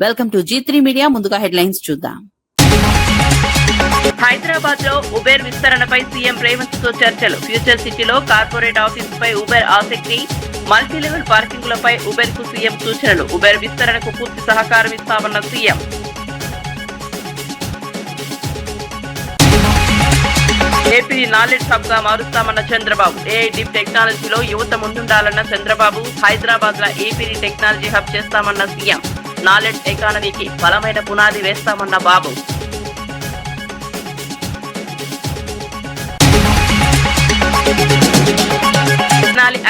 Welcome to G3 media. ముందుగా headlines చూద్దాం. హైదరాబాద్ లో ఉబేర్ విస్తరణపై సీఎం రేవంత్ తో చర్చలు. ఫ్యూచర్ సిటీలో కార్పొరేట్ ఆఫీస్ పై ఉబేర్ ఆసక్తి. మల్టీ లెవెల్ పార్కింగ్లపై ఉబేర్ కు సీఎం సూచనలు. ఉబేర్ విస్తరణకు పూర్తి సహకారం ఇస్తామన్న సీఎం. ఏపీ నాలెడ్జ్ హబ్ గా మారుస్తామన్న చంద్రబాబు. ఏఐ డీప్ టెక్నాలజీలో యువత ముందుండాలన్న చంద్రబాబు. హైదరాబాద్ లో ఏపీని టెక్నాలజీ హబ్ చేస్తామన్న సీఎం. నాలెడ్జ్ ఎకానమీకి బలమైన పునాది వేస్తామన్న బాబు.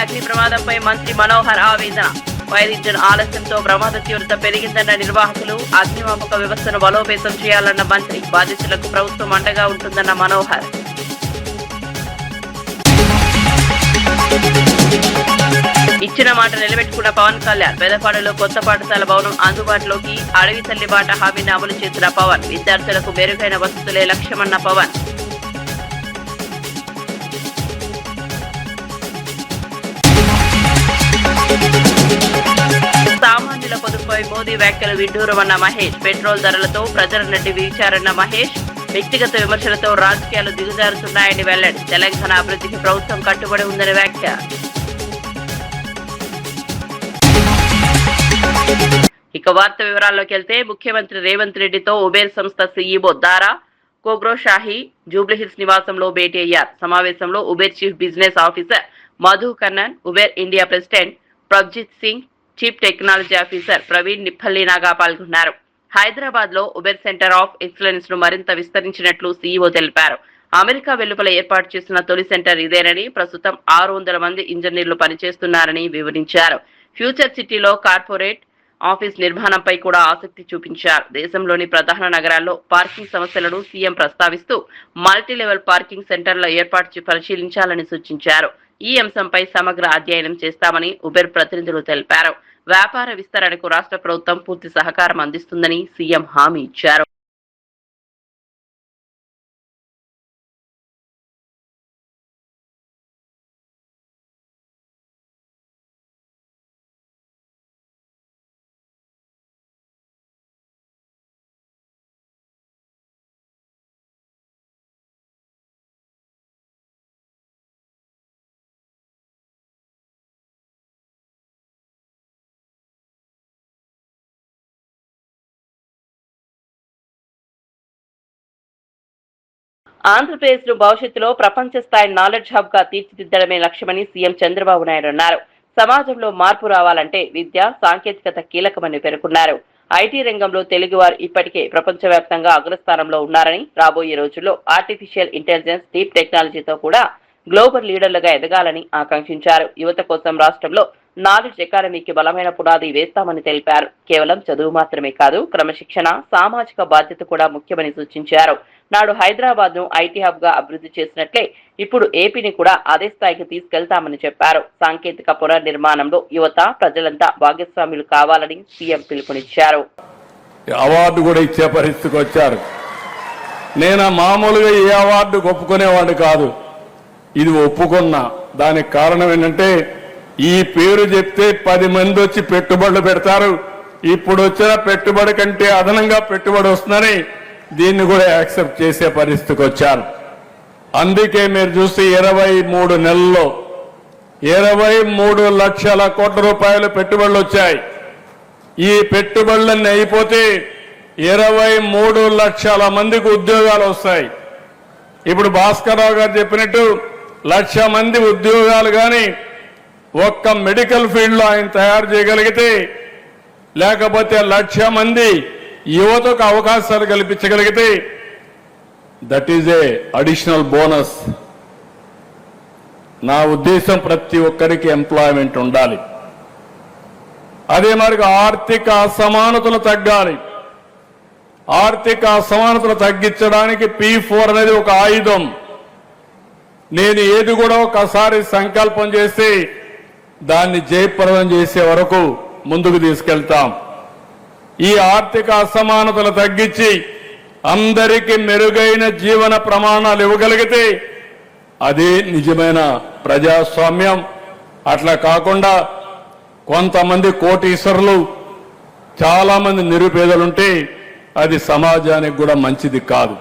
అగ్ని ప్రమాదంపై మంత్రి మనోహర్ ఆవేదన. ఫైర్ ఇంజిన్ ఆలస్యంతో ప్రమాద తీవ్రత పెరిగిందన్న నిర్వాహకులు. అగ్నిమాపక వ్యవస్థను బలోపేతం చేయాలన్న మంత్రి. బాధితులకు ప్రభుత్వం అండగా ఉంటుందన్న మనోహర్. ఇచ్చిన మాట నిలబెట్టుకున్న పవన్ కళ్యాణ్. పెదపాడులో కొత్త పాఠశాల భవనం అందుబాటులోకి. అడవి తల్లి బాట హామీని అమలు చేసిన పవన్. విద్యార్థులకు మెరుగైన వసతులే లక్ష్యమన్న పవన్. సామాన్యుల పొదుపుపై మోదీ వ్యాఖ్యలు విడ్డూరమన్న మహేష్. పెట్రోల్ ధరలతో ప్రజల నుండి విచారన్న మహేష్. వ్యక్తిగత విమర్శలతో రాజకీయాలు దిగజారుతున్నాయని వెల్లడి. తెలంగాణ అభివృద్ధికి ప్రభుత్వం కట్టుబడి ఉందని వ్యాఖ్య. ఇక వార్త వివరాల్లోకి వెళ్తే, ముఖ్యమంత్రి రేవంత్ రెడ్డితో ఉబేర్ సంస్థ సీఈఓ దారా కోగ్రోషాహి జూబ్లీహిల్స్ నివాసంలో భేటీ అయ్యారు. సమావేశంలో Uber chief business officer Madhu Kannan, Uber India president Prabhjit Singh, chief technology officer Praveen నిప్పల్లినాగా పాల్గొన్నారు. హైదరాబాద్ లో ఉబేర్ సెంటర్ ఆఫ్ ఎక్సలెన్స్ ను మరింత విస్తరించినట్లు సీఈఓ తెలిపారు. అమెరికా వెలుపల ఏర్పాటు చేసిన తొలి సెంటర్ ఇదేనని, ప్రస్తుతం 600 మంది ఇంజనీర్లు పనిచేస్తున్నారని వివరించారు. ఫ్యూచర్ సిటీలో కార్పొరేట్ ఆఫీస్ నిర్మాణంపై కూడా ఆసక్తి చూపించారు. దేశంలోని ప్రధాన నగరాల్లో పార్కింగ్ సమస్యలను సీఎం ప్రస్తావిస్తూ మల్టీ లెవెల్ పార్కింగ్ సెంటర్ల ఏర్పాటు పరిశీలించాలని సూచించారు. ఈ అంశంపై సమగ్ర అధ్యయనం చేస్తామని ఉబేర్ ప్రతినిధులు తెలిపారు. వ్యాపార విస్తరణకు రాష్ట్ర ప్రభుత్వం పూర్తి సహకారం అందిస్తుందని సీఎం హామీ ఇచ్చారు. ఆంధ్రప్రదేశ్ ను భవిష్యత్తులో ప్రపంచ స్థాయి నాలెడ్జ్ హబ్ గా తీర్చిదిద్దడమే లక్ష్యమని సీఎం చంద్రబాబు నాయుడు అన్నారు. సమాజంలో మార్పు రావాలంటే విద్య, సాంకేతికత కీలకమని పేర్కొన్నారు. ఐటీ రంగంలో తెలుగువారు ఇప్పటికే ప్రపంచవ్యాప్తంగా అగ్రస్థానంలో ఉన్నారని, రాబోయే రోజుల్లో ఆర్టిఫిషియల్ ఇంటెలిజెన్స్, డీప్ టెక్నాలజీతో కూడా గ్లోబల్ లీడర్లుగా ఎదగాలని ఆకాంక్షించారు. యువత కోసం రాష్ట్రంలో నాలెడ్జ్ ఎకానమీకి బలమైన పునాది వేస్తామని తెలిపారు. కేవలం చదువు మాత్రమే కాదు, క్రమశిక్షణ, సామాజిక బాధ్యత కూడా ముఖ్యమని సూచించారు. నాడు హైదరాబాద్ ను ఐటీ హబ్ గా అభివృద్ధి చేసినట్లే ఇప్పుడు ఏపీని కూడా అదే స్థాయికి తీసుకెళ్తామని చెప్పారు. సాంకేతిక పునర్నిర్మాణంలో యువత, ప్రజలంతా భాగస్వాములు కావాలని సీఎం పిలుపునిచ్చారు. అవార్డు కూడా ఇచ్చే పరిస్థితికి వచ్చారు. నేను మామూలుగా ఏ అవార్డు ఒప్పుకునేవాడిని కాదు, ఇది ఒప్పుకున్నా. దానికి కారణం ఏంటంటే, ఈ పేరు చెప్తే 10 మంది వచ్చి పెట్టుబడులు పెడతారు. ఇప్పుడు వచ్చిన పెట్టుబడి కంటే అదనంగా పెట్టుబడి వస్తుందని దీన్ని కూడా యాక్సెప్ట్ చేసే పరిస్థితికి వచ్చారు. అందుకే మీరు చూస్తే 23 నెలల్లో 23 లక్షల కోట్ల రూపాయలు పెట్టుబడులు వచ్చాయి. ఈ పెట్టుబడులన్నీ అయిపోతే 23 లక్షల మందికి ఉద్యోగాలు వస్తాయి. ఇప్పుడు భాస్కర్ రావు గారు చెప్పినట్టు 1,00,000 మంది ఉద్యోగాలు కానీ ఒక్క మెడికల్ ఫీల్డ్ లో ఆయన తయారు చేయగలిగితే, లేకపోతే 1,00,000 మంది యువతకు అవకాశాలు కల్పించగలిగితే, that is a additional bonus. నా ఉద్దేశం ప్రతి ఒక్కరికి ఎంప్లాయ్మెంట్ ఉండాలి. అదే మరి ఆర్థిక అసమానతలు తగ్గాలి. ఆర్థిక అసమానతలు తగ్గించడానికి P4 అనేది ఒక ఆయుధం. నేను ఏది కూడా ఒకసారి సంకల్పం చేసి దాన్ని జయప్రదం చేసే వరకు ముందుకు తీసుకెళ్తాం. ఈ ఆర్థిక అసమానతలు తగ్గించి అందరికీ మెరుగైన జీవన ప్రమాణాలు ఇవ్వగలిగితే అదే నిజమైన ప్రజాస్వామ్యం. అట్లా కాకుండా కొంతమంది కోటీశ్వరులు చాలా మంది నిరుపేదలుంటే అది సమాజానికి కూడా మంచిది కాదు.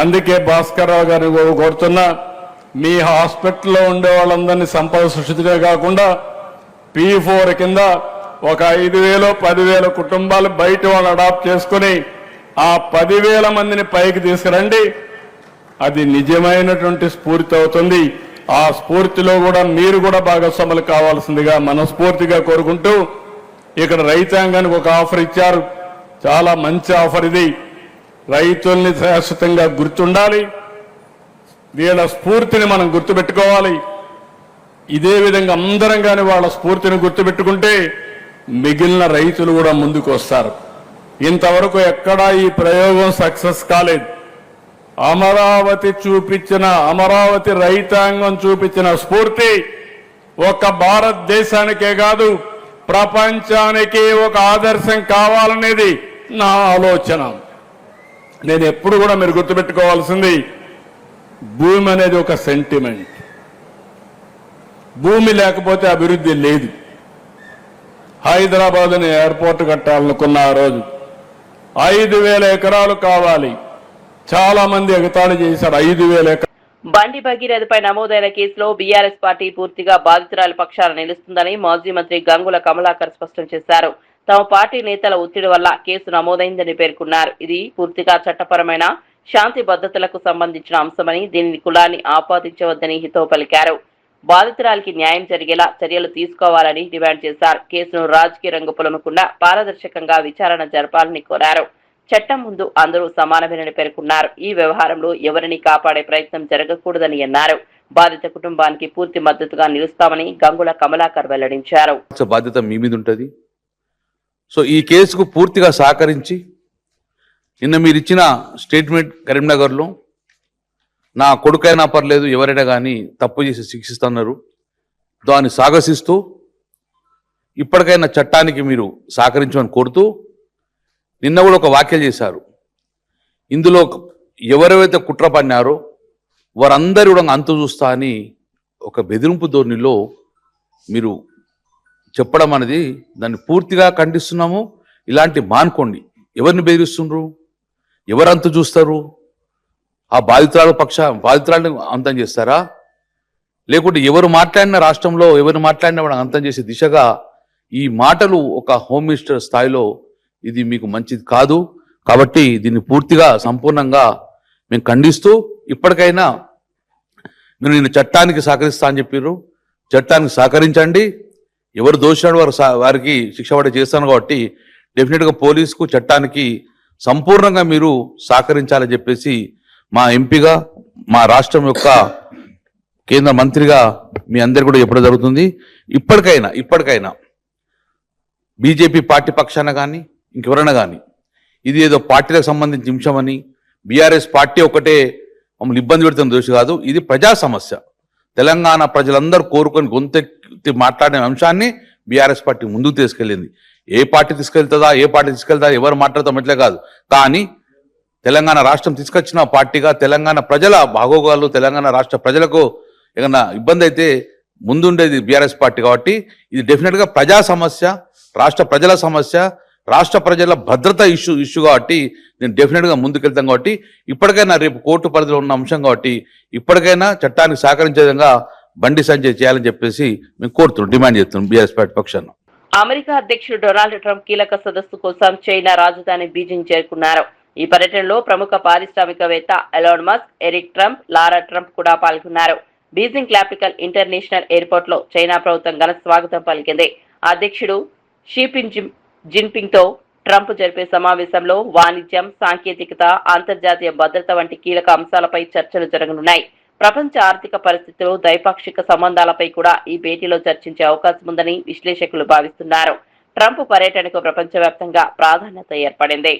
అందుకే భాస్కర్ రావు గారిని కోరుతున్నా, మీ హాస్పిటల్లో ఉండే వాళ్ళందరినీ సంపద సృష్టించే కాకుండా P4 కింద ఒక 5,000 10,000 కుటుంబాలు బయట వాళ్ళు అడాప్ట్ చేసుకుని ఆ 10,000 మందిని పైకి తీసుకురండి. అది నిజమైనటువంటి స్ఫూర్తి అవుతుంది. ఆ స్ఫూర్తిలో కూడా మీరు కూడా భాగస్వాములు కావాల్సిందిగా మనస్ఫూర్తిగా కోరుకుంటూ, ఇక్కడ రైతాంగానికి ఒక ఆఫర్ ఇచ్చారు. చాలా మంచి ఆఫర్ ఇది. రైతుల్ని శాశ్వతంగా గుర్తుండాలి, వీళ్ళ స్ఫూర్తిని మనం గుర్తుపెట్టుకోవాలి. ఇదే విధంగా అందరం కానీ వాళ్ళ స్ఫూర్తిని గుర్తుపెట్టుకుంటే మిగిలిన రైతులు కూడా ముందుకు వస్తారు. ఇంతవరకు ఎక్కడా ఈ ప్రయోగం సక్సెస్ కాలేదు. అమరావతి రైతాంగం చూపించిన స్ఫూర్తి ఒక భారతదేశానికే కాదు ప్రపంచానికి ఒక ఆదర్శం కావాలనేది నా ఆలోచన. నేను ఎప్పుడు కూడా మీరు గుర్తుపెట్టుకోవాల్సింది, భూమి అనేది ఒక సెంటిమెంట్. భూమి లేకపోతే అభివృద్ధి లేదు. హైదరాబాద్ని ఎయిర్పోర్ట్ కట్టాలనుకున్న ఆ రోజు 5,000 ఎకరాలు కావాలి. చాలా మంది ఎగతాళి చేశారు. 5,000 ఎకరాలు. బండి భగీరథపై నమోదైన కేసులో బీఆర్ఎస్ పార్టీ పూర్తిగా బాధితురాల పక్షాన నిలుస్తుందని మాజీ మంత్రి గంగుల కమలాకర్ స్పష్టం చేశారు. తమ పార్టీ నేతల ఒత్తిడి వల్ల కేసు నమోదైందని పేర్కొన్నారు. ఇది పూర్తిగా చట్టపరమైన శాంతి భద్రతలకు సంబంధించిన అంశమని, దీనిని కులాన్ని ఆపాదించవద్దని హితవు పలికారు. బాధితురాలికి న్యాయం జరిగేలా చర్యలు తీసుకోవాలని డిమాండ్ చేశారు. కేసును రాజకీయ రంగు పులమకుండా పారదర్శకంగా విచారణ జరపాలని కోరారు. చట్టం ముందు అందరూ సమానమేనని పేర్కొన్నారు. ఈ వ్యవహారంలో ఎవరిని కాపాడే ప్రయత్నం జరగకూడదని అన్నారు. బాధిత కుటుంబానికి పూర్తి మద్దతుగా నిలుస్తామని గంగుల కమలాకర్ వెల్లడించారు. బాధ్యత మీ మీద ఉంటుంది. సో ఈ కేసుకు పూర్తిగా సహకరించి నిన్న మీరు ఇచ్చిన స్టేట్మెంట్ కరీంనగర్లో నా కొడుకైనా పర్లేదు ఎవరైనా కానీ తప్పు చేసి శిక్షిస్తున్నారు, దాన్ని సాగసిస్తూ ఇప్పటికైనా చట్టానికి మీరు సహకరించమని కోరుతూ నిన్న కూడా ఒక వ్యాఖ్యలు చేశారు. ఇందులో ఎవరెవరైతే కుట్ర పన్నారో వారందరూ కూడా అంతు చూస్తా అని ఒక బెదిరింపు ధోరణిలో మీరు చెప్పడం అనేది దాన్ని పూర్తిగా ఖండిస్తున్నాము. ఇలాంటి మానుకోండి. ఎవరిని బెదిరిస్తుండ్రు, ఎవరు అంతు చూస్తారు? ఆ బాధితురాలను అంతం చేస్తారా? లేకుంటే ఎవరు మాట్లాడిన రాష్ట్రంలో ఎవరు మాట్లాడినా కూడా అంతం చేసే దిశగా ఈ మాటలు ఒక హోమ్ మినిస్టర్ స్థాయిలో ఇది మీకు మంచిది కాదు. కాబట్టి దీన్ని పూర్తిగా సంపూర్ణంగా మేము ఖండిస్తూ ఇప్పటికైనా మీరు నేను చట్టానికి సహకరిస్తా అని చెప్పారు. చట్టానికి సహకరించండి. ఎవరు దోషినాడు వారికి శిక్ష పడే చేస్తాను. కాబట్టి డెఫినెట్గా పోలీసుకు చట్టానికి సంపూర్ణంగా మీరు సహకరించాలని చెప్పేసి మా ఎంపీగా మా రాష్ట్రం యొక్క కేంద్ర మంత్రిగా మీ అందరు కూడా చెప్పడం జరుగుతుంది. ఇప్పటికైనా బీజేపీ పార్టీ పక్షాన కానీ ఇంకెవరైనా కానీ ఇది ఏదో పార్టీలకు సంబంధించిన అంశమని బీఆర్ఎస్ పార్టీ ఒకటే మమ్మల్ని ఇబ్బంది పెడుతున్న దోషి కాదు. ఇది ప్రజా సమస్య. తెలంగాణ ప్రజలందరూ కోరుకొని గొంతెత్తి మాట్లాడిన అంశాన్ని బీఆర్ఎస్ పార్టీ ముందుకు తీసుకెళ్ళింది. ఏ పార్టీ తీసుకెళ్తుందా ఎవరు మాట్లాడతాం ఎట్లే కాదు. కానీ తెలంగాణ రాష్ట్రం తీసుకొచ్చిన పార్టీగా తెలంగాణ ప్రజల బాగోగాలు, తెలంగాణ రాష్ట్ర ప్రజలకు ఏదైనా ఇబ్బంది అయితే ముందుండేది బీఆర్ఎస్ పార్టీ. కాబట్టి ఇది డెఫినెట్గా ప్రజా సమస్య, రాష్ట్ర ప్రజల సమస్య, రాష్ట్ర ప్రజల భద్రత ఇష్యూ కాబట్టి నేను డెఫినెట్గా ముందుకెళ్తాం. కాబట్టి ఇప్పటికైనా రేపు కోర్టు పరిధిలో ఉన్న అంశం కాబట్టి ఇప్పటికైనా చట్టానికి సహకరించే విధంగా బండి సంజయ్ చేయాలని చెప్పేసి మేము కోరుతున్నాం, డిమాండ్ చేస్తున్నాం బీఆర్ఎస్ పార్టీ పక్షాన. అమెరికా అధ్యక్షుడు డొనాల్డ్ ట్రంప్ కీలక సదస్సు కోసం చైనా రాజధాని బీజింగ్ చేరుకున్నారు. ఈ పర్యటనలో ప్రముఖ పారిశ్రామికవేత్త ఎలాన్ మస్క్, ఎరిక్ ట్రంప్, లారా ట్రంప్ కూడా పాల్గొన్నారు. బీజింగ్ క్యాపిటల్ ఇంటర్నేషనల్ ఎయిర్పోర్ట్ లో చైనా ప్రభుత్వం ఘన స్వాగతం పలికింది. అధ్యక్షుడు జిన్పింగ్ తో ట్రంప్ జరిపే సమావేశంలో వాణిజ్యం, సాంకేతికత, అంతర్జాతీయ భద్రత వంటి కీలక అంశాలపై చర్చలు జరగనున్నాయి. ప్రపంచ ఆర్థిక పరిస్థితులు, ద్వైపాక్షిక సంబంధాలపై కూడా ఈ భేటీలో చర్చించే అవకాశం ఉందని విశ్లేషకులు భావిస్తున్నారు. ట్రంప్ పర్యటనకు ప్రపంచవ్యాప్తంగా ప్రాధాన్యత ఏర్పడింది.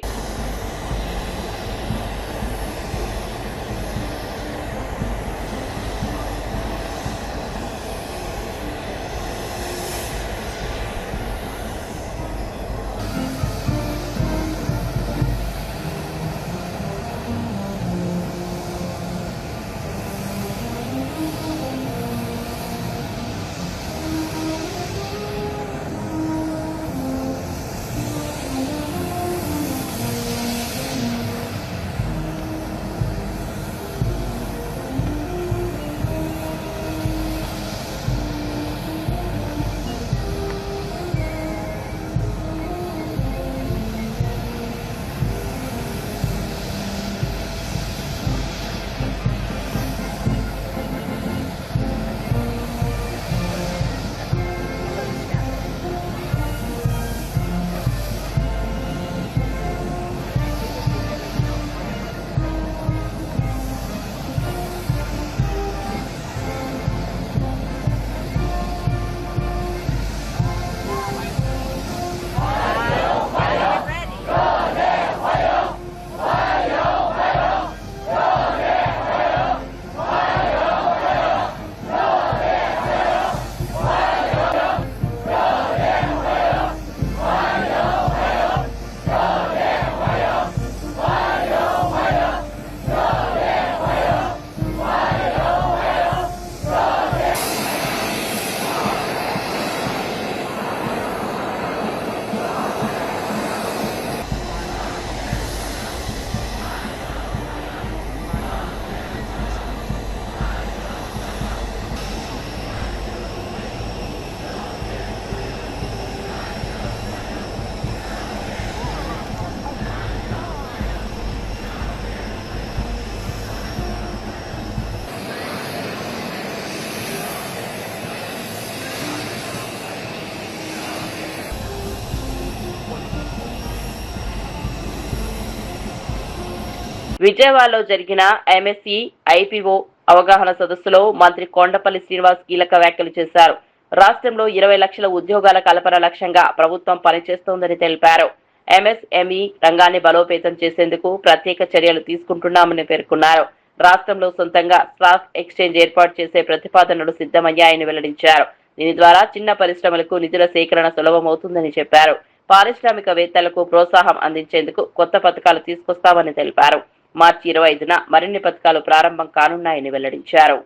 విజయవాడలో జరిగిన ఎంఎస్ఈ ఐపీఓ అవగాహన సదస్సులో మంత్రి కొండపల్లి శ్రీనివాస్ కీలక వ్యాఖ్యలు చేశారు. రాష్ట్రంలో 20 లక్షల ఉద్యోగాల కల్పన లక్ష్యంగా ప్రభుత్వం పనిచేస్తోందని తెలిపారు. ఎంఎస్ఎంఈ రంగాన్ని బలోపేతం చేసేందుకు ప్రత్యేక చర్యలు తీసుకుంటున్నామని పేర్కొన్నారు. రాష్ట్రంలో సొంతంగా స్టాక్ ఎక్స్చేంజ్ ఏర్పాటు చేసే ప్రతిపాదనలు సిద్ధమయ్యాయని వెల్లడించారు. దీని ద్వారా చిన్న పరిశ్రమలకు నిధుల సేకరణ సులభమవుతుందని చెప్పారు. పారిశ్రామికవేత్తలకు ప్రోత్సాహం అందించేందుకు కొత్త పథకాలు తీసుకొస్తామని తెలిపారు. మార్చి 25న మరిన్ని పథకాలు ప్రారంభం కానున్నాయని వెల్లడించారు.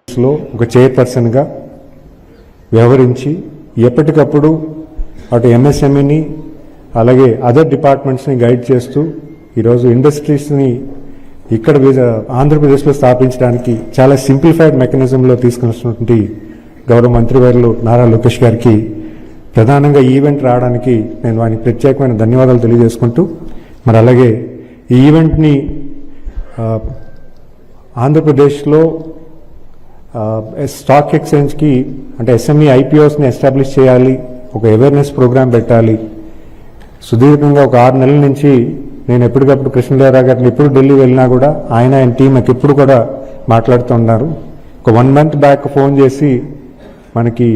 ఒక చైర్పర్సన్ గా వ్యవహరించి ఎప్పటికప్పుడు అటు ఎంఎస్ఎంఈని అలాగే అదర్ డిపార్ట్మెంట్స్ని గైడ్ చేస్తూ ఈరోజు ఇండస్ట్రీస్ని ఇక్కడ ఆంధ్రప్రదేశ్లో స్థాపించడానికి చాలా సింప్లిఫైడ్ మెకానిజంలో తీసుకున్నటువంటి గౌరవ మంత్రివర్యులు నారా లోకేష్ గారికి ప్రధానంగా ఈవెంట్ రావడానికి నేను వారికి ప్రత్యేకమైన ధన్యవాదాలు తెలియజేసుకుంటూ మరి అలాగే ఈ ఈవెంట్ని ఆంధ్రప్రదేశ్లో స్టాక్ ఎక్స్చేంజ్కి అంటే ఎస్ఎంఈ ఐపీఓస్ని ఎస్టాబ్లిష్ చేయాలి, ఒక అవేర్నెస్ ప్రోగ్రామ్ పెట్టాలి. సుదీర్ఘంగా ఒక 6 నెలల నుంచి నేను ఎప్పటికప్పుడు కృష్ణదేవరావు గారిని ఎప్పుడు ఢిల్లీ వెళ్ళినా కూడా ఆయన టీం నాకు ఎప్పుడు కూడా మాట్లాడుతున్నారు. ఒక 1 మంత్ బ్యాక్ ఫోన్ చేసి మనకి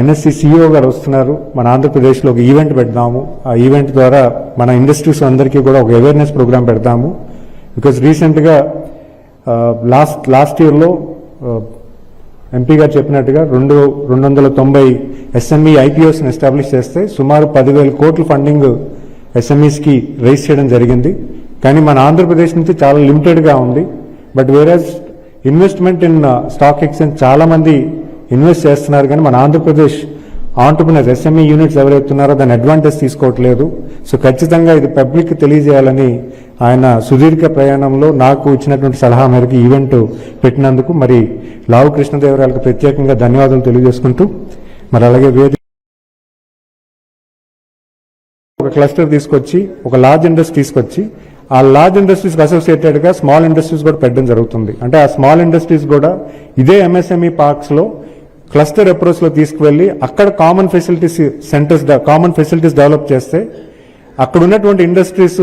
ఎన్ఎస్సి సిఇఓ గారు వస్తున్నారు, మన ఆంధ్రప్రదేశ్లో ఒక ఈవెంట్ పెడదాము, ఆ ఈవెంట్ ద్వారా మన ఇండస్ట్రీస్ అందరికీ కూడా ఒక అవేర్నెస్ ప్రోగ్రామ్ పెడదాము. బికాజ్ రీసెంట్గా లాస్ట్ ఇయర్లో ఎంపీ గారు చెప్పినట్టుగా 290 ఎస్ఎంఈ ఐపీఓస్ని ఎస్టాబ్లిష్ చేస్తే సుమారు 10,000 కోట్ల ఫండింగ్ ఎస్ఎంఈస్కి రైజ్ చేయడం జరిగింది. కానీ మన ఆంధ్రప్రదేశ్ నుంచి చాలా లిమిటెడ్గా ఉంది. బట్ వేరేజ్ ఇన్వెస్ట్మెంట్ ఇన్ స్టాక్ ఎక్స్చేంజ్ చాలా మంది ఇన్వెస్ట్ చేస్తున్నారు, కానీ మన ఆంధ్రప్రదేశ్ ఆంటర్ప్రినర్స్ ఎస్ఎంఈ యూనిట్స్ ఎవరైతున్నారో దాని అడ్వాంటేజ్ తీసుకోవట్లేదు. సో ఖచ్చితంగా ఇది పబ్లిక్ తెలియజేయాలని ఆయన సుదీర్ఘ ప్రయాణంలో నాకు ఇచ్చినటువంటి సలహా మేరకు ఈవెంట్ పెట్టినందుకు మరి లావు కృష్ణదేవరాయలకు ప్రత్యేకంగా ధన్యవాదాలు తెలియజేసుకుంటూ మరి అలాగే ఒక క్లస్టర్ తీసుకొచ్చి ఒక లార్జ్ ఇండస్ట్రీ తీసుకొచ్చి ఆ లార్జ్ ఇండస్ట్రీస్కి అసోసియేటెడ్గా స్మాల్ ఇండస్ట్రీస్ కూడా పెట్టడం జరుగుతుంది. అంటే ఆ స్మాల్ ఇండస్ట్రీస్ కూడా ఇదే ఎంఎస్ఎంఈ పార్క్స్లో క్లస్టర్ అప్రోచ్లో తీసుకువెళ్ళి అక్కడ కామన్ ఫెసిలిటీస్ డెవలప్ చేస్తే అక్కడ ఉన్నటువంటి ఇండస్ట్రీస్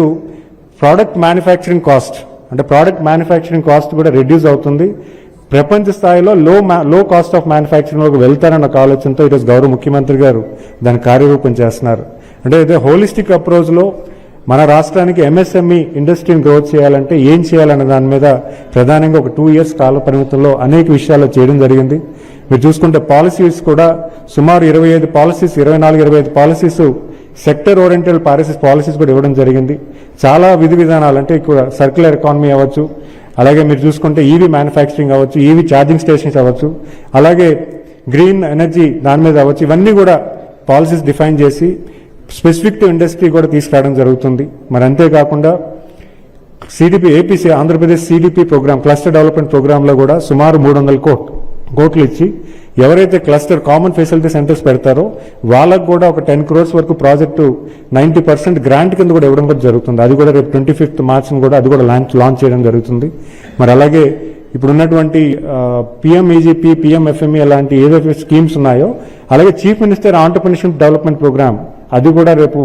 ప్రోడక్ట్ మ్యానుఫ్యాక్చరింగ్ కాస్ట్ కూడా రెడ్యూస్ అవుతుంది. ప్రపంచ స్థాయిలో లో కాస్ట్ ఆఫ్ మ్యానుఫ్యాక్చరింగ్లోకి వెళ్తారన్న ఒక ఆలోచనతో ఈరోజు గౌరవ ముఖ్యమంత్రి గారు దాన్ని కార్యరూపం చేస్తున్నారు. అంటే ఇదే హోలిస్టిక్ అప్రోచ్లో మన రాష్ట్రానికి ఎంఎస్ఎంఈ ఇండస్ట్రీని గ్రోత్ చేయాలంటే ఏం చేయాలన్న దాని మీద ప్రధానంగా ఒక 2 years కాల పరిమితుల్లో అనేక విషయాలు చేయడం జరిగింది. మీరు చూసుకుంటే పాలసీస్ కూడా సుమారు 24-25 పాలసీస్ సెక్టర్ ఓరియంటెడ్ పాలసీస్ కూడా ఇవ్వడం జరిగింది. చాలా విధి విధానాలు అంటే ఇక్కడ సర్క్యులర్ ఎకానమీ అవ్వచ్చు, అలాగే మీరు చూసుకుంటే ఈవీ మ్యానుఫ్యాక్చరింగ్ అవ్వచ్చు, ఈవీ ఛార్జింగ్ స్టేషన్స్ అవ్వచ్చు, అలాగే గ్రీన్ ఎనర్జీ దాని మీద అవ్వచ్చు, ఇవన్నీ కూడా పాలసీస్ డిఫైన్ చేసి స్పెసిఫిక్ టు ఇండస్ట్రీ కూడా తీసుకురావడం జరుగుతుంది. మరి అంతేకాకుండా Andhra Pradesh CDP programme cluster development ప్రోగ్రాంలో కూడా సుమారు 300 కోట్లు ఇచ్చి ఎవరైతే క్లస్టర్ కామన్ ఫెసిలిటీ సెంటర్స్ పెడతారో వాళ్ళకు కూడా ఒక 10 crores వరకు ప్రాజెక్టు 90% గ్రాంట్ కింద కూడా ఇవ్వడం కూడా జరుగుతుంది. అది కూడా రేపు 25th March కూడా అది కూడా లాంచ్ చేయడం జరుగుతుంది. మరి అలాగే ఇప్పుడు ఉన్నటువంటి పిఎంఈజీపీ, పిఎంఎఫ్ఎంఈ అలాంటి ఏదైతే స్కీమ్స్ ఉన్నాయో, అలాగే chief minister entrepreneurship development program అది కూడా రేపు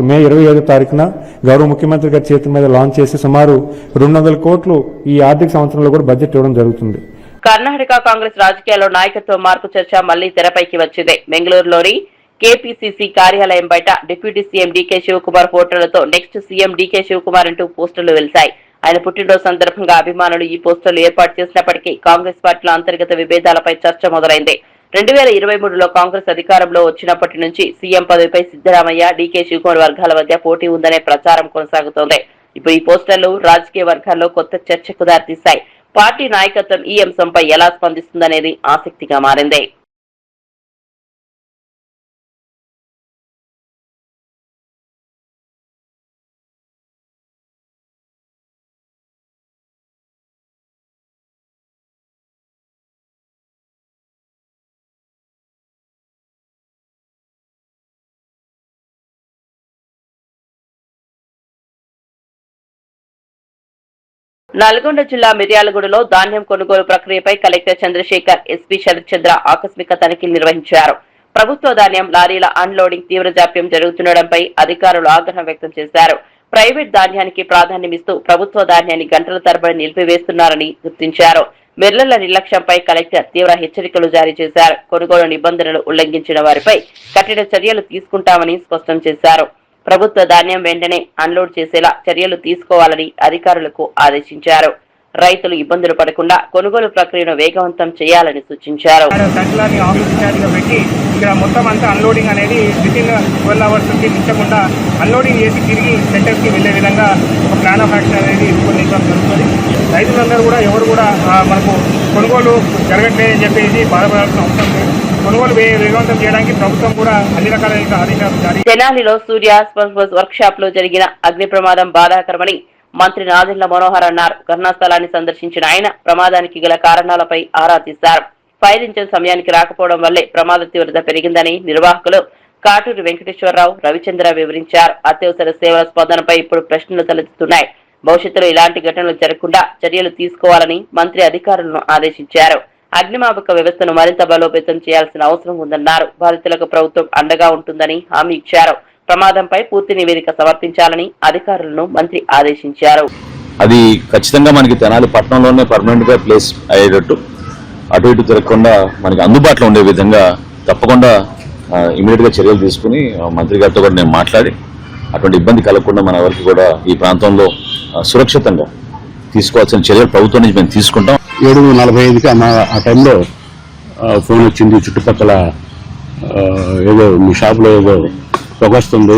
మే 25వ తారీఖున గౌరవ ముఖ్యమంత్రి గారి చేతుల మీద లాంచ్ చేసి సుమారు 200 కోట్లు ఈ ఆర్థిక సంవత్సరంలో కూడా బడ్జెట్ ఇవ్వడం జరుగుతుంది. కర్ణాటక కాంగ్రెస్ రాజకీయాల్లో నాయకత్వ మార్పు చర్చ మళ్లీ తెరపైకి వచ్చింది. బెంగళూరులోని కేపీసీసీ కార్యాలయం బయట డిప్యూటీ సీఎం డీకే శివకుమార్ ఫోటోలతో నెక్స్ట్ సీఎం డీకే శివకుమార్ అంటూ పోస్టర్లు వెలిశాయి. ఆయన పుట్టినరోజు సందర్భంగా అభిమానులు ఈ పోస్టర్లు ఏర్పాటు చేసినప్పటికీ కాంగ్రెస్ పార్టీలో అంతర్గత విభేదాలపై చర్చ మొదలైంది. 2023లో కాంగ్రెస్ అధికారంలో వచ్చినప్పటి నుంచి సీఎం పదవిపై సిద్దరామయ్య, డీకే శివకుమార్ వర్గాల మధ్య పోటీ ఉందనే ప్రచారం కొనసాగుతోంది. ఇప్పుడు ఈ పోస్టర్లు రాజకీయ వర్గాల్లో కొత్త చర్చకు దారితీశాయి. పార్టీ నాయకత్వం ఈ అంశంపై ఎలా స్పందిస్తుందనేది ఆసక్తిగా మారింది. నల్గొండ జిల్లా మిర్యాలగూడలో ధాన్యం కొనుగోలు ప్రక్రియపై కలెక్టర్ చంద్రశేఖర్, ఎస్పీ శరత్ చంద్ర ఆకస్మిక తనిఖీలు నిర్వహించారు. ప్రభుత్వ ధాన్యం లారీల అన్లోడింగ్ తీవ్ర జాప్యం జరుగుతుండటంపై అధికారులు ఆగ్రహం వ్యక్తం చేశారు. ప్రైవేట్ ధాన్యానికి ప్రాధాన్యమిస్తూ ప్రభుత్వ ధాన్యాన్ని గంటల తరబడి నిలిపివేస్తున్నారని గుర్తించారు. మిర్లర్ల నిర్లక్ష్యంపై కలెక్టర్ తీవ్ర హెచ్చరికలు జారీ చేశారు. కొనుగోలు నిబంధనలు ఉల్లంఘించిన వారిపై కఠిన చర్యలు తీసుకుంటామని స్పష్టం చేశారు. ప్రభుత్వ ధాన్యం వెంటనే అన్లోడ్ చేసేలా చర్యలు తీసుకోవాలని అధికారులకు ఆదేశించారు. రైతులు ఇబ్బందులు పడకుండా కొనుగోలు ప్రక్రియను వేగవంతం చేయాలని సూచించారు. ఇక్కడ మొత్తం అంతా అన్లోడింగ్ అనేది వితిన్ 12 అవర్స్ మించకుండా అన్లోడింగ్ చేసి తిరిగి సెంటర్స్కి వెళ్ళే విధంగా ఒక ప్లాన్ ఆఫ్ యాక్షన్ అనేది రూపొందించడం జరుగుతుంది. రైతులందరూ కూడా ఎవరు కూడా మనకు కొనుగోలు జరగట్లేదని చెప్పేసి బాధపడాల్సిన అవసరం లేదు. కొనుగోలు వేగవంతం చేయడానికి ప్రభుత్వం కూడా అన్ని రకాల ఆదేశాలు జారీ. తెనాలిలో సూర్య స్పర్శ్ వర్క్ షాప్ లో జరిగిన అగ్ని ప్రమాదం బాధాకరమని మంత్రి నాదెండ్ల మనోహర్ అన్నారు. ఘటనా స్థలాన్ని సందర్శించిన ఆయన ప్రమాదానికి గల కారణాలపై ఆరా తీశారు. ఫైర్ ఇంజిన్ సమయానికి రాకపోవడం వల్లే ప్రమాద తీవ్రత పెరిగిందని నిర్వాహకులు కాటూరి వెంకటేశ్వరరావు, రవిచంద్ర వివరించారు. అత్యవసర సేవల స్పందనపై ఇప్పుడు ప్రశ్నలు తలెత్తుతున్నాయి. భవిష్యత్తులో ఇలాంటి ఘటనలు జరగకుండా చర్యలు తీసుకోవాలని మంత్రి అధికారులను ఆదేశించారు. అగ్నిమాపక వ్యవస్థను మరింత బలోపేతం చేయాల్సిన అవసరం ఉందన్నారు. బాధితులకు ప్రభుత్వం అండగా ఉంటుందని హామీ ఇచ్చారు. ప్రమాదంపై పూర్తి నివేదిక సమర్పించాలని అధికారులను మంత్రి ఆదేశించారు. అది ఖచ్చితంగా మనకి తెనాలి పట్టణంలోనే పర్మనెంట్ గా ప్లేస్ అయ్యేటట్టు అటు ఇటు తిరగకుండా మనకి అందుబాటులో ఉండే విధంగా తప్పకుండా ఇమీడియట్ గా చర్యలు తీసుకుని మంత్రి గారితో కూడా నేను మాట్లాడి అటువంటి ఇబ్బంది కలగకుండా మన ఎవరికి కూడా ఈ ప్రాంతంలో సురక్షితంగా తీసుకోవాల్సిన చర్యలు ప్రభుత్వం నుంచి మేము తీసుకుంటాం. 7:45కి ఆ టైంలో ఫోన్ వచ్చింది, చుట్టుపక్కల ఏదో మీ షాప్లో ఏదో పొగొస్తుంది,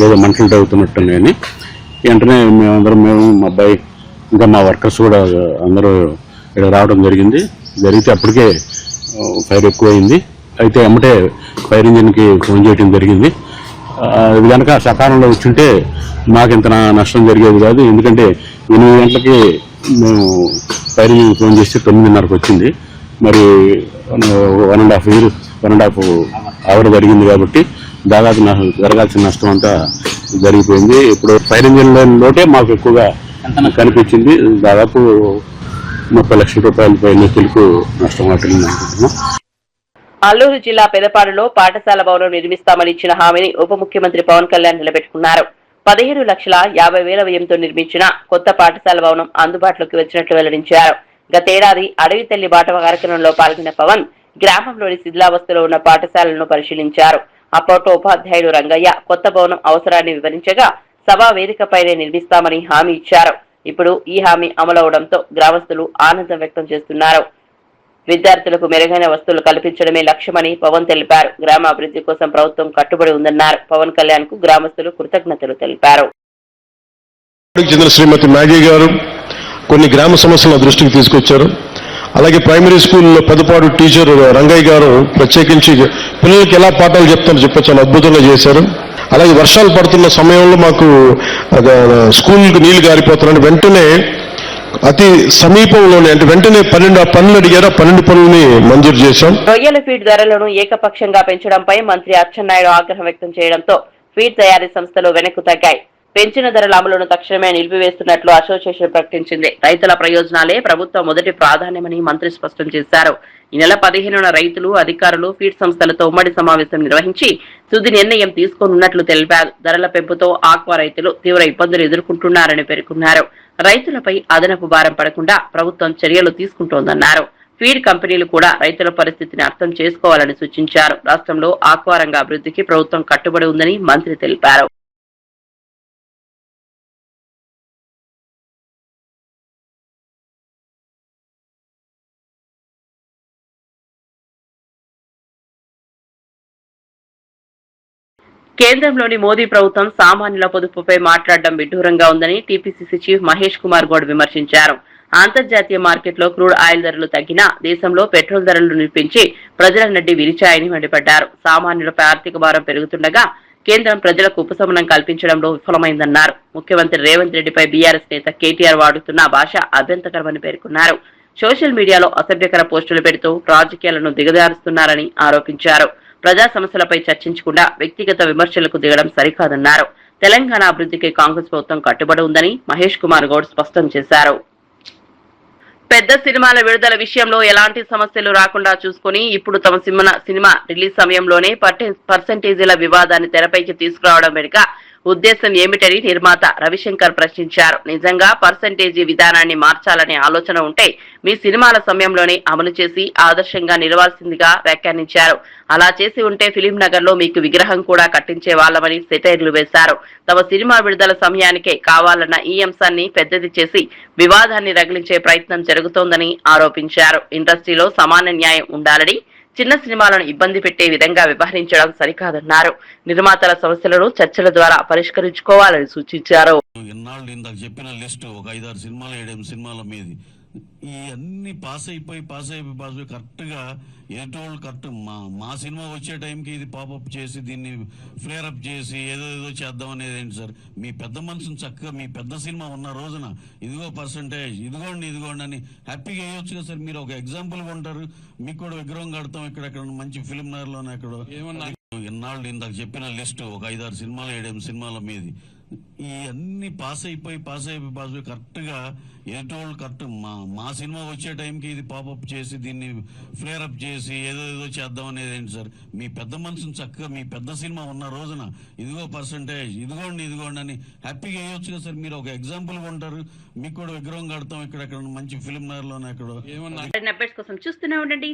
ఏదో మంటలు తగ్గుతున్నట్టున్నాయని. వెంటనే మేము మా అబ్బాయి ఇంకా మా వర్కర్స్ కూడా అందరూ ఇక్కడ రావడం జరిగితే అప్పటికే ఫైర్ ఎక్కువైంది. అయితే ఎమ్మటే ఫైర్ ఇంజిన్కి ఫోన్ చేయడం జరిగింది. ఇది కనుక సకాలంలో వచ్చింటే మాకు ఇంత నష్టం జరిగేది కాదు. ఎందుకంటే 8 గంటలకి మేము ఫైర్ ఇంజిన్ ఫోన్ చేస్తే 9:30కి వచ్చింది. మరి 1.5 అవర్ జరిగింది కాబట్టి దాదాపు జరగాల్సిన నష్టం అంతా జరిగిపోయింది. ఇప్పుడు ఫైర్ ఇంజిన్ లోటే మాకు ఎక్కువగా కనిపించింది. దాదాపు 30 లక్షల రూపాయల పైన తెలుగు నష్టం వాటిల్ని అనుకుంటున్నాం. అల్లూరు జిల్లా పెదపాడులో పాఠశాల భవనం నిర్మిస్తామని ఇచ్చిన హామీని ఉప ముఖ్యమంత్రి పవన్ కళ్యాణ్ నిలబెట్టుకున్నారు. 15,50,000 వ్యయంతో నిర్మించిన కొత్త పాఠశాల భవనం అందుబాటులోకి వచ్చినట్లు వెల్లడించారు. గతేడాది అడవి తల్లి బాట కార్యక్రమంలో పాల్గొన్న పవన్ గ్రామంలోని శిథిలావస్థలో ఉన్న పాఠశాలను పరిశీలించారు. అప్పట్లో ఉపాధ్యాయుడు రంగయ్య కొత్త భవనం అవసరాన్ని వివరించగా సభా వేదికపైనే నిర్మిస్తామని హామీ ఇచ్చారు. ఇప్పుడు ఈ హామీ అమలవడంతో గ్రామస్తులు ఆనందం వ్యక్తం చేస్తున్నారు. విద్యార్థులకు మెరుగైన వస్తువులు కల్పించడమే లక్ష్యమని పవన్ తెలిపారు. గ్రామ అభివృద్ధి కోసం ప్రభుత్వం కట్టుబడి ఉందన్నారు. పవన్ కళ్యాణ్ కు గ్రామస్తులు కృతజ్ఞతలు తెలిపారు. శ్రీమతి మ్యాగీ గారు కొన్ని గ్రామ సమస్యలను దృష్టికి తీసుకొచ్చారు. అలాగే ప్రైమరీ స్కూల్లో పెదపాడు టీచర్ రంగయ్య గారు ప్రత్యేకించి పిల్లలకి ఎలా పాఠాలు చెప్తారో చాలా అద్భుతంగా చేశారు. అలాగే వర్షాలు పడుతున్న సమయంలో మాకు స్కూల్కి నీళ్లు గారిపోతున్నారని వెంటనే అతి సమీపంలోనే అంటే వెంటనే 12 పనులు అడిగారు. 12 పనులని మంజూరు చేశాం. రొయ్యల ఫీడ్ ధరలను ఏకపక్షంగా పెంచడంపై మంత్రి అచ్చెన్నాయుడు ఆగ్రహం వ్యక్తం చేయడంతో ఫీడ్ తయారీ సంస్థలు వెనక్కు తగ్గాయి. పెంచిన ధరల అమలును తక్షణమే నిలిపివేస్తున్నట్లు అసోసియేషన్ ప్రకటించింది. రైతుల ప్రయోజనాలే ప్రభుత్వ మొదటి ప్రాధాన్యమని మంత్రి స్పష్టం చేశారు. ఈ నెల 15న రైతులు, అధికారులు ఫీడ్ సంస్థలతో ఉమ్మడి సమావేశం నిర్వహించి తుది నిర్ణయం తీసుకోనున్నట్లు తెలిపారు. ధరల పెంపుతో ఆక్వా రైతులు తీవ్ర ఇబ్బందులు ఎదుర్కొంటున్నారని పేర్కొన్నారు. రైతులపై అదనపు భారం పడకుండా ప్రభుత్వం చర్యలు తీసుకుంటోందన్నారు. ఫీడ్ కంపెనీలు కూడా రైతుల పరిస్థితిని అర్థం చేసుకోవాలని సూచించారు. రాష్ట్రంలో ఆక్వా రంగ అభివృద్ధికి ప్రభుత్వం కట్టుబడి ఉందని మంత్రి తెలిపారు. కేంద్రంలోని మోదీ ప్రభుత్వం సామాన్యుల పొదుపుపై మాట్లాడడం విడ్డూరంగా ఉందని టీపీసీసీ చీఫ్ మహేష్ కుమార్ గౌడ్ విమర్శించారు. అంతర్జాతీయ మార్కెట్లో క్రూడ్ ఆయిల్ ధరలు తగ్గినా దేశంలో పెట్రోల్ ధరలు నిలిపించి ప్రజల నడ్డి విరిచాయని మండిపడ్డారు. సామాన్యులపై ఆర్థిక భారం పెరుగుతుండగా కేంద్రం ప్రజలకు ఉపశమనం కల్పించడంలో విఫలమైందన్నారు. ముఖ్యమంత్రి రేవంత్ రెడ్డిపై బీఆర్ఎస్ నేత కేటీఆర్ వాడుతున్న భాష అభ్యంతరకరమని పేర్కొన్నారు. సోషల్ మీడియాలో అసభ్యకర పోస్టులు పెడుతూ రాజకీయాలను దిగజారుస్తున్నారని ఆరోపించారు. ప్రజా సమస్యలపై చర్చించకుండా వ్యక్తిగత విమర్శలకు దిగడం సరికాదన్నారు. తెలంగాణ అభివృద్ధికి కాంగ్రెస్ ప్రభుత్వం కట్టుబడి ఉందని మహేష్ కుమార్ గౌడ్ స్పష్టం చేశారు. పెద్ద సినిమాల విడుదల విషయంలో ఎలాంటి సమస్యలు రాకుండా చూసుకుని ఇప్పుడు తమ సినిమా రిలీజ్ సమయంలోనే పర్సెంటేజీల వివాదాన్ని తెరపైకి తీసుకురావడం వెనుక ఉద్దేశం ఏమిటని నిర్మాత రవిశంకర్ ప్రశ్నించారు. నిజంగా పర్సంటేజీ విధానాన్ని మార్చాలనే ఆలోచన ఉంటే మీ సినిమాల సమయంలోనే అమలు చేసి ఆదర్శంగా నిలవాల్సిందిగా వ్యాఖ్యానించారు. అలా చేసి ఉంటే ఫిలిం నగర్ లో మీకు విగ్రహం కూడా కట్టించే వాళ్ళమని సెటైర్లు వేశారు. తమ సినిమా విడుదల సమయానికే కావాలన్న ఈ అంశాన్ని పెద్దది చేసి వివాదాన్ని రగిలించే ప్రయత్నం జరుగుతోందని ఆరోపించారు. ఇండస్ట్రీలో సమాన న్యాయం ఉండాలని, చిన్న సినిమాలను ఇబ్బంది పెట్టే విధంగా వ్యవహరించడం సరికాదన్నారు. నిర్మాతల సమస్యలను చర్చల ద్వారా పరిష్కరించుకోవాలని సూచించారు. ఇన్నాళ్ళు ఇందాక చెప్పిన లిస్టు ఒక 5-6 సినిమాలు 7 సినిమాల మీది ఈ అన్ని పాస్ అయిపోయి కరెక్ట్గా ఏటోళ్ళు కరెక్ట్ మా సినిమా వచ్చే టైంకి ఇది పాపప్ చేసి దీన్ని ఫ్లేరప్ చేసి ఏదో చేద్దాం అనేది ఏంటి సార్? మీ పెద్ద మనసును చక్కగా మీ పెద్ద సినిమా ఉన్న రోజున ఇదిగో పర్సంటేజ్ ఇదిగోండి అని హ్యాపీగా వేయొచ్చు కదా సార్. మీరు ఒక ఎగ్జాంపుల్ ఉంటారు, మీకు కూడా విగ్రహం కడతాం ఇక్కడెక్కడ మంచి ఫిలిం నగర్లోనే ఎక్కడో. ఇన్నాళ్ళు ఇందాక చెప్పిన లిస్టు ఒక 5-6 సినిమాలు 7 సినిమాల మీది ఈ అన్ని పాస్ అయిపోయి కరెక్ట్గా ఏటోళ్ళు కరెక్ట్ మా సినిమా వచ్చే టైంకి ఇది పాపప్ చేసి దీన్ని ఫ్లేరప్ చేసి ఏదో చేద్దాం అనేది ఏంటి సార్? మీ పెద్ద మనసును చక్కగా మీ పెద్ద సినిమా ఉన్న రోజున ఇదిగో పర్సంటేజ్ ఇదిగోండి అని హ్యాపీగా వేయొచ్చు కదా సార్. మీరు ఒక ఎగ్జాంపుల్ ఉంటారు, మీకు కూడా విగ్రహం కడతాం ఇక్కడెక్కడ మంచి ఫిలిం నగర్లోనే ఎక్కడో. అప్డేట్స్ కోసం చూస్తూనే ఉండండి